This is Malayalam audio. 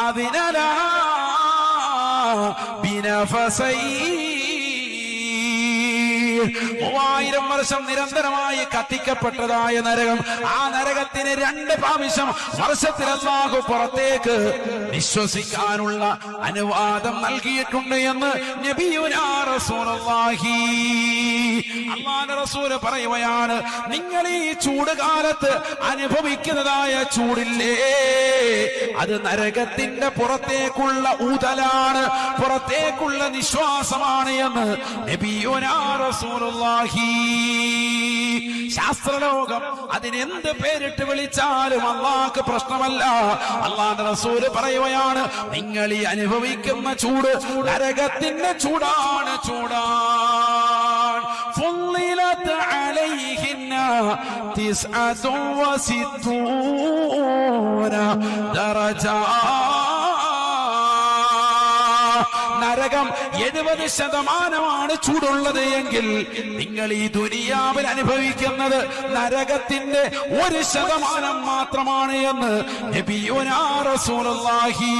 أذن لها بنفسين 3000 വർഷം നിരന്തരമായി കത്തിക്കപ്പെട്ടതായ നരകം. ആ നരകത്തിന് 2 പ്രാവശ്യം വർഷത്തിൽ അല്ലാഹു പുറത്തേക്ക് വിശ്വസിക്കാനുള്ള അനുവാദം നൽകിയിട്ടുണ്ട് എന്ന് നബിയുനാ റസൂലുള്ളാഹി. അല്ലാഹുവിന്റെ റസൂൽ പറയുകയാണ്, നിങ്ങൾ ഈ ചൂട് കാലത്ത് അനുഭവിക്കുന്നതായ ചൂടില്ലേ, അത് നരകത്തിന്റെ പുറത്തേക്കുള്ള ഊതലാണ്, പുറത്തേക്കുള്ള നിശ്വാസമാണ് എന്ന് നബിയുനാ റസൂലുള്ളാഹി. ശാസ്ത്രലോകം അതിനെന്ത് പേരിട്ട് വിളിച്ചാലും അല്ലാഹുക്ക് പ്രശ്നമല്ല. അല്ലാഹുവിന്റെ റസൂല് പറയുകയാണ്, നിങ്ങൾ ഈ അനുഭവിക്കുന്ന ചൂട് നരകത്തിന്റെ ചൂടാണ്, ചൂടാണ്. ഫുള്ളിലത് അലൈഹിന്ന 69 ദറജ. നരകം 70% ചൂടുള്ളത് എങ്കിൽ നിങ്ങൾ ഈ ദുനിയാവിൽ അനുഭവിക്കുന്നത് നരകത്തിന്റെ 1% മാത്രമാണ് എന്ന് നബിയുനാ റസൂലുള്ളാഹി.